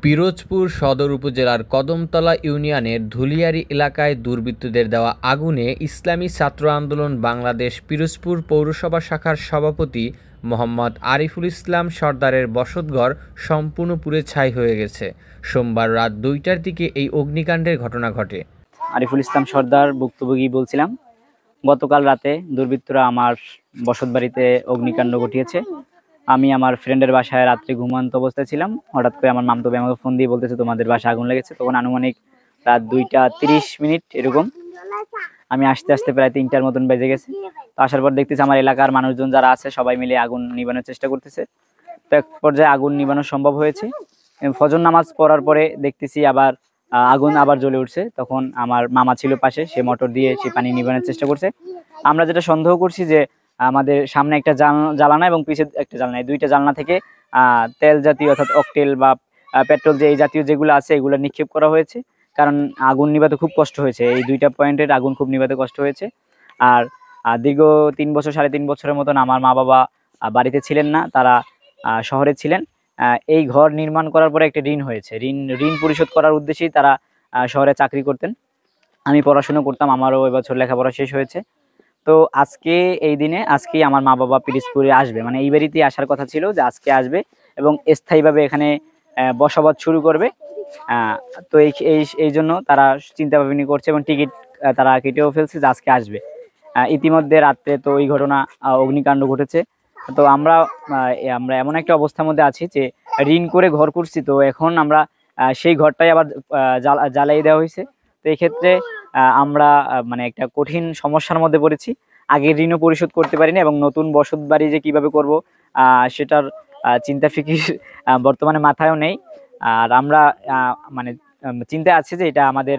পিরোজপুর সদর উপজেলার কদমতলা ইউনিয়নের ধুলিয়ারি এলাকায় দুর্বৃত্তদের দেওয়া আগুনে ইসলামী ছাত্র আন্দোলন বাংলাদেশ পিরোজপুর পৌরসভা শাখার সভাপতি মোহাম্মদ আরিফুল ইসলাম সরদারের বসতঘর সম্পূর্ণ পুড়ে ছাই হয়ে গেছে। সোমবার রাত 2টার দিকে এই অগ্নিকাণ্ডের ঘটনা ঘটে। আরিফুল ইসলাম সরদার ভুক্তভোগী বলছিলাম। গতকাল রাতে দুর্বৃত্তরা আমার বসতবাড়িতে অগ্নিকাণ্ড ঘটিয়েছে। আমি আমার ফ্রেন্ডের বাসায় রাত্রে ঘুমন্ত অবস্থায় ছিলাম। হঠাৎ করে আমার মামতো ভাই আমাকে ফোন দিয়ে বলতেছে তোমাদের বাসায় আগুন লেগেছে। তখন আনুমানিক রাত 2টা 30 মিনিট এরকম। আমি আসতে আসতে প্রায় 3টার মতন বেজে গেছে। তো আসার পর দেখতেছি আমার এলাকার মানুষজন যারা আছে সবাই মিলে আগুন নিবানোর চেষ্টা করতেছে। তো এক পর্যায়ে আগুন নিবানো সম্ভব হয়েছে। ফজর নামাজ পড়ার পরে দেখতেছি আবার আগুন আবার জ্বলে উঠছে। তখন আমার মামা ছিল পাশে, সে মোটর দিয়ে সে পানি নিবানোর চেষ্টা করছে। আমরা যেটা সন্দেহ করছি যে আমাদের সামনে একটা জ্বালানা এবং পিছে একটা জ্বালানা, এই দুইটা জ্বালানা থেকে তেল জাতীয় অর্থাৎ অকটেল বা পেট্রোল যে এই জাতীয় যেগুলো আছে এগুলো নিক্ষেপ করা হয়েছে। কারণ আগুন নিভাতে খুব কষ্ট হয়েছে, এই দুইটা পয়েন্টের আগুন খুব নিভাতে কষ্ট হয়েছে। আর দীর্ঘ 3 বছর 3.5 বছরের মতন আমার মা বাবা বাড়িতে ছিলেন না, তারা শহরে ছিলেন। এই ঘর নির্মাণ করার পরে একটা ঋণ হয়েছে, ঋণ পরিশোধ করার উদ্দেশ্যেই তারা শহরে চাকরি করতেন। আমি পড়াশোনা করতাম, আমারও এবছর লেখাপড়া শেষ হয়েছে। তো আজকে এই দিনে আজকেই আমার মা বাবা পিরোজপুরে আসবে, মানে এই বাড়িতেই আসার কথা ছিল যে আজকে আসবে এবং স্থায়ীভাবে এখানে বসবাস শুরু করবে। তো এই জন্য তারা চিন্তা ভাবনা করছে এবং টিকিট তারা কেটেও ফেলছে যে আজকে আসবে। ইতিমধ্যে রাত্রে তো এই ঘটনা অগ্নিকাণ্ড ঘটেছে। তো আমরা এমন একটা অবস্থার মধ্যে আছি যে ঋণ করে ঘর করছি, তো এখন আমরা সেই ঘরটাই আবার জ্বালিয়ে দেওয়া হয়েছে। তো এই ক্ষেত্রে আমরা মানে একটা কঠিন সমস্যার মধ্যে পড়েছি। আগের ঋণও পরিশোধ করতে পারিনি এবং নতুন বসত বাড়ি যে কিভাবে করব সেটার চিন্তা ফিকির বর্তমানে মাথায়ও নেই। আর আমরা মানে চিন্তায় আছি যে এটা আমাদের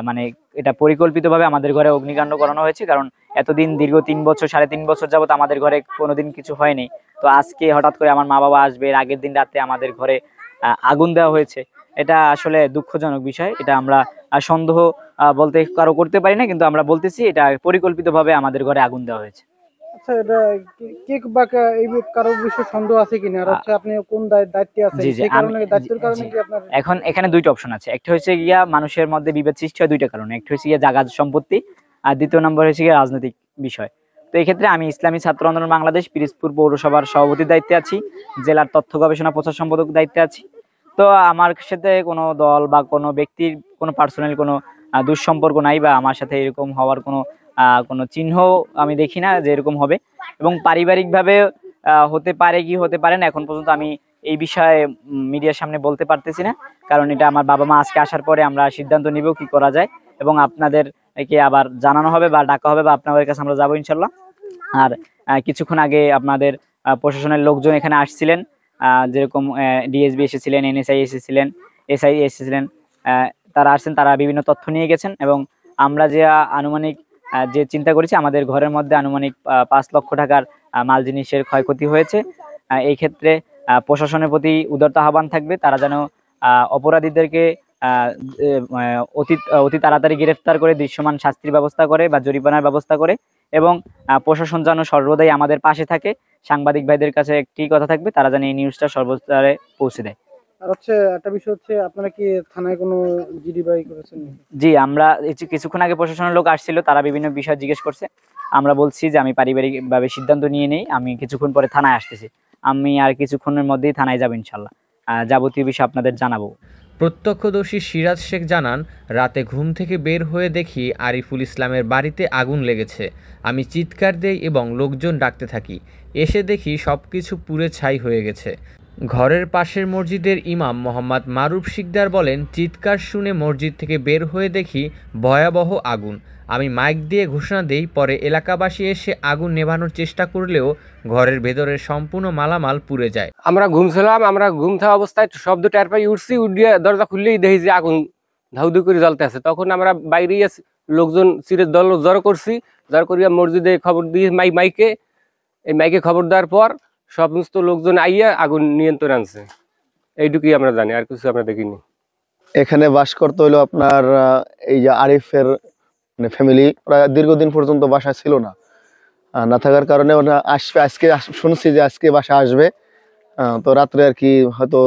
মানে এটা পরিকল্পিতভাবে আমাদের ঘরে অগ্নিকাণ্ড করানো হয়েছে। কারণ এতদিন দীর্ঘ 3 বছর 3.5 বছর যাবত আমাদের ঘরে কোনোদিন কিছু হয়নি। তো আজকে হঠাৎ করে আমার মা বাবা আসবে, এর আগের দিন রাতে আমাদের ঘরে আগুন দেওয়া হয়েছে। এটা আসলে দুঃখজনক বিষয়। এটা আমরা সন্দেহ বলতে কারো করতে পারি না, কিন্তু আমরা বলতেছি এটা পরিকল্পিতভাবে আমাদের ঘরে আগুন দেওয়া হয়েছে। আচ্ছা, এটা কেক বা এই কারো বিষয়ে সন্দেহ আছে কিনা, আর হচ্ছে আপনি কোন দায়িত্বে আছেন সেই কারণে, দায়িত্বের কারণে কি আপনার? এখন এখানে দুইটা অপশন আছে। একটা হচ্ছে গিয়া মানুষের মধ্যে বিভেদ সৃষ্টি হয় দুইটা কারণে, একটা হচ্ছে গিয়া জায়গা সম্পত্তি, আর দ্বিতীয় নম্বর হচ্ছে গিয়া রাজনৈতিক বিষয়। তো এই ক্ষেত্রে আমি ইসলামী ছাত্র আন্দোলন বাংলাদেশ পিরোজপুর পৌরসভার সভাপতির দায়িত্বে আছি, জেলার তথ্য গবেষণা প্রচার সম্পাদক দায়িত্বে আছি। তো আমার সাথে কোনো দল বা কোনো ব্যক্তির কোনো পার্সোনাল কোনো দুঃসম্পর্ক নাই, বা আমার সাথে এরকম হওয়ার কোনো চিহ্ন আমি দেখি না যে এরকম হবে। এবং পারিবারিকভাবে হতে পারে কি হতে পারে না এখন পর্যন্ত আমি এই বিষয়ে মিডিয়ার সামনে বলতে পারতেছি না। কারণ এটা আমার বাবা মা আজকে আসার পরে আমরা সিদ্ধান্ত নিব কি করা যায়, এবং আপনাদেরকে আবার জানানো হবে বা ডাকা হবে বা আপনাদের কাছে আমরা যাবো ইনশাল্লাহ। আর কিছুক্ষণ আগে আপনাদের প্রশাসনের লোকজন এখানে আসছিলেন, যেরকম ডিএসবি এসেছিলেন, এনএসআই এসেছিলেন, এসআই এসেছিলেন, তারা আসছেন, তারা বিভিন্ন তথ্য নিয়ে গেছেন। এবং আমরা যে আনুমানিক যে চিন্তা করেছি আমাদের ঘরের মধ্যে আনুমানিক 5 লক্ষ টাকার মাল জিনিসের ক্ষয়ক্ষতি হয়েছে। এই ক্ষেত্রে প্রশাসনের প্রতি উদারতা আহ্বান থাকবে, তারা যেন অপরাধীদেরকে অতি তাড়াতাড়ি গ্রেফতার করে দৃশ্যমান শাস্তির ব্যবস্থা করে বা জরিমানার ব্যবস্থা করে। এবং প্রশাসন যেন সর্বদাই আমাদের পাশে থাকে। সাংবাদিক ভাইদের কাছে একটি কথা থাকবে, তারা যেন এই নিউজটা সর্বস্তরে পৌঁছে দেয়। আর হচ্ছে একটা বিষয় হচ্ছে, আপনারা কি থানায় কোনো জিডি বাই করেছেন? জি, আমরা কিছুক্ষণ আগে প্রশাসনের লোক আসছিল, তারা বিভিন্ন বিষয় জিজ্ঞেস করছে। আমরা বলছি যে আমি পারিবারিকভাবে সিদ্ধান্ত নিয়ে নেই, আমি কিছুক্ষণ পরে থানায় আসতেছি। আমি আর কিছুক্ষণের মধ্যেই থানায় যাব ইনশাল্লাহ, যাবতীয় বিষয় আপনাদের জানাবো। প্রত্যক্ষদর্শী সিরাজ শেখ জানান, রাতে ঘুম থেকে বের হয়ে দেখি আরিফুল ইসলামের বাড়িতে আগুন লেগেছে। আমি চিৎকার দেই এবং লোকজন ডাকতে থাকি। এসে দেখি সব কিছু পুড়ে ছাই হয়ে গেছে। ঘরের পাশের মসজিদের ইমাম মোহাম্মদ মারুফ শিকদার বলেন, চিৎকার শুনে মসজিদ থেকে বের হয়ে দেখি ভয়াবহ আগুন। আমি মাইক দিয়ে ঘোষণা দেই, পরে এলাকাবাসী এসে আগুন নেভানোর চেষ্টা করলেও ঘরের ভেতরের সম্পূর্ণ মালামাল পুড়ে যায়। আমরা ঘুমছিলাম, আমরা ঘুম থাকা অবস্থায় শব্দ টের পাই, উঠছি, উঠিয়ে দরজা খুললেই দেখি যে আগুন ধাউধু করে জ্বলতে আছে। তখন আমরা বাইরে লোকজন চিরের দল জড়ো করছি, জড়ো করিয়া মসজিদে খবর দিয়ে মাইকে খবর দেওয়ার পর সমস্ত লোকজন আইয়া আগুন নিয়ন্ত্রণ আনছে। এইটুকুই আমরা জানি, আর কিছু আমরা দেখিনি। এখানে বাস করতে হলো আপনার এই যে আরিফের মানে ফ্যামিলি, ওরা দীর্ঘদিন পর্যন্ত বাসা ছিল না, না থাকার কারণে ওরা আসবে। আজকে শুনছি যে আজকে বাসা আসবে, তো রাত্রে আর কি হয়তো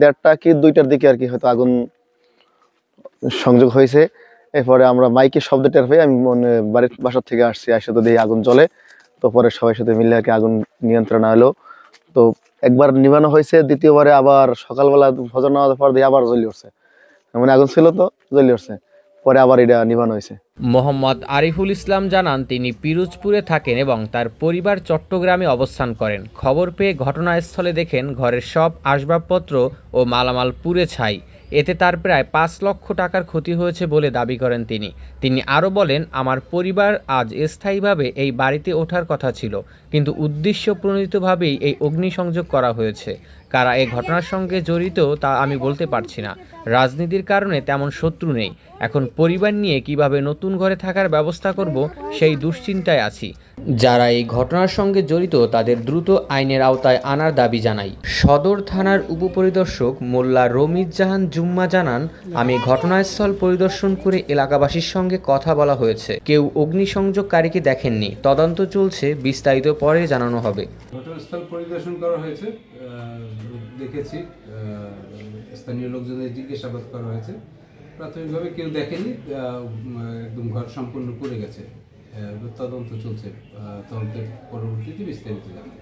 1:30টা কি 2টার দিকে আর কি হয়তো আগুন সংযোগ হয়েছে। এরপরে আমরা মাইকে শব্দ টের পাই, আমি বাড়ির বাসার থেকে আসছি, আসে তো দেখি আগুন জ্বলে। তো পরে সবাই সাথে মিলে আর কি আগুন নিয়ন্ত্রণ হলো। তো একবার নিভানো হয়েছে, দ্বিতীয়বারে আবার সকালবেলা ফজর নামাজের পর দিয়ে আবার জ্বলে উঠছে, মানে আগুন ছিল তো জ্বলে উঠছে, পরে আবার এটা নিভানো হয়েছে। মোহাম্মদ আরিফুল ইসলাম জানান তিনি পিরোজপুরে থাকেন এবং তার পরিবার চট্টগ্রামে অবস্থান করেন। খবর পেয়ে ঘটনাস্থলে দেখেন ঘরের সব আসবাবপত্র ও মালামাল পুড়ে ছাই। এতে তার প্রায় 5 লক্ষ টাকার ক্ষতি হয়েছে বলে দাবি করেন তিনি আরও বলেন, আমার পরিবার আজ স্থায়ীভাবে এই বাড়িতে ওঠার কথা ছিল, কিন্তু উদ্দেশ্য প্রণোদিতভাবেই এই অগ্নিসংযোগ করা হয়েছে। কারা এই ঘটনার সঙ্গে জড়িত তা আমি বলতে পারছি না। রাজনীতির কারণে তেমন শত্রু নেই। এখন পরিবার নিয়ে কিভাবে নতুন ঘরে থাকার ব্যবস্থা করব সেই দুশ্চিন্তায় আছি। যারা এই ঘটনার সঙ্গে জড়িত তাদের দ্রুত আইনের আওতায় আনার দাবি জানাই। সদর থানার উপপরিদর্শক মোল্লা রমিজ জাহান জুম্মা জানান, আমি ঘটনাস্থল পরিদর্শন করে এলাকাবাসীর সঙ্গে কথা বলা হয়েছে। কেউ অগ্নিসংযোগকারীকে দেখেননি, তদন্ত চলছে, বিস্তারিত পরে জানানো হবে। ঘটনাস্থল পরিদর্শন করা হয়েছে, দেখেছি, স্থানীয় লোকজনের জিজ্ঞাসাবাদ করা হয়েছে। প্রাথমিকভাবে কেউ দেখেনি, একদম ঘর সম্পূর্ণ পুড়ে গেছে। তদন্ত চলছে, তদন্তের পরবর্তীতে বিস্তারিত জানাবো।